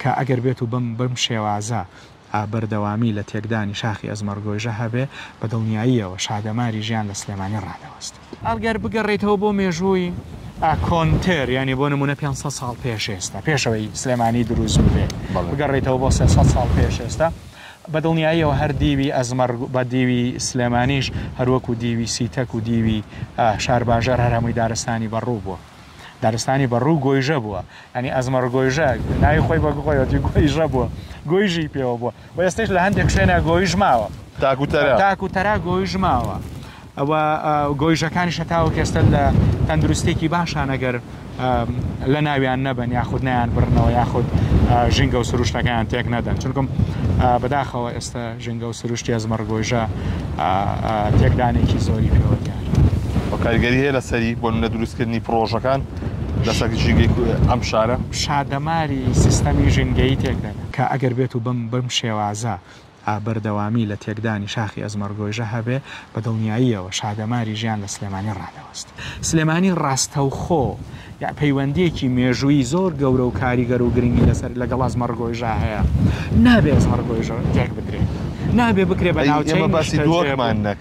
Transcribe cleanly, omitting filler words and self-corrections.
کە ئەگەر بێت و بەم شێوازە بەردەوامی لە تێکدانی شاخی ئەزمەرگۆیژە هەبێ بە دڵنیاییەوە شادەماری ژیان لە سلێمانی ڕادەوەست. ئەگەر بگەڕێتەوە بۆ مێژووی کۆنتێر ینی بۆ نمونە 500 ساڵ پێش ئێستا پێشەوەی سلێمانی دروست بێ بگەڕێتەوە بۆ 300 ساڵ پێش ئێستا بە دڵنیاییەوە هەر دیوی ئەزمەر بە دیوی سلێمانیش هەروەکو دیوی سیتەک و دیوی شارباژەر هەر هەمووی دارستانی بەڕوو بووە. دارستانی بەڕوو گۆیژە بووە ینی ئەزمەرگۆیژە ناوی خۆی بە خۆیەتی گۆیژە بووە گۆیژی پێوە بووە و ئێستش لە هەندێک شوێنە گۆیژ ماوە تاکوتەرا گۆیژ ماوە ئەوە گۆیژەکانی شەتاوە کێستە لە تەندروستێکی باشان ئەگەر لە ناویان نەبن یاخود نیان بڕنەوە یاخود ژینگە و سروشتەکان تێک نەدەن چونکم بەداخەوە ئێستا ژینگە و سروشتی ئەزمەرگۆیژە تێکدانێکی زۆری پێوەگەار کاریگەری هەیە لەسەری بۆ نمونە دروستکردنی پرۆژەکان لەسەر ژینگەی ئەم شارە شادەماری سیستەمی ژینگەیی تێکدەن کە ئەگەر بێت و بەم شێوازە بەردەوامی لە تێکدانی شاخی ئەزمەرگۆیژە هەبێ بە دڵنیاییەوە شادەماری ژیان لە سلێمانی ڕادەوەست. سلێمانی ڕاستەوخۆ یا پەیوەندیەکی مێژووی زۆر گەورە و کاریگەر و گرنگی لەسەر لەگەڵ ئەزمەرگۆیژە هەیە نابێ ئەزمەرگۆیژە تێک بدرێت نابێ بکرێ بە ناوچەی باسی دۆکمان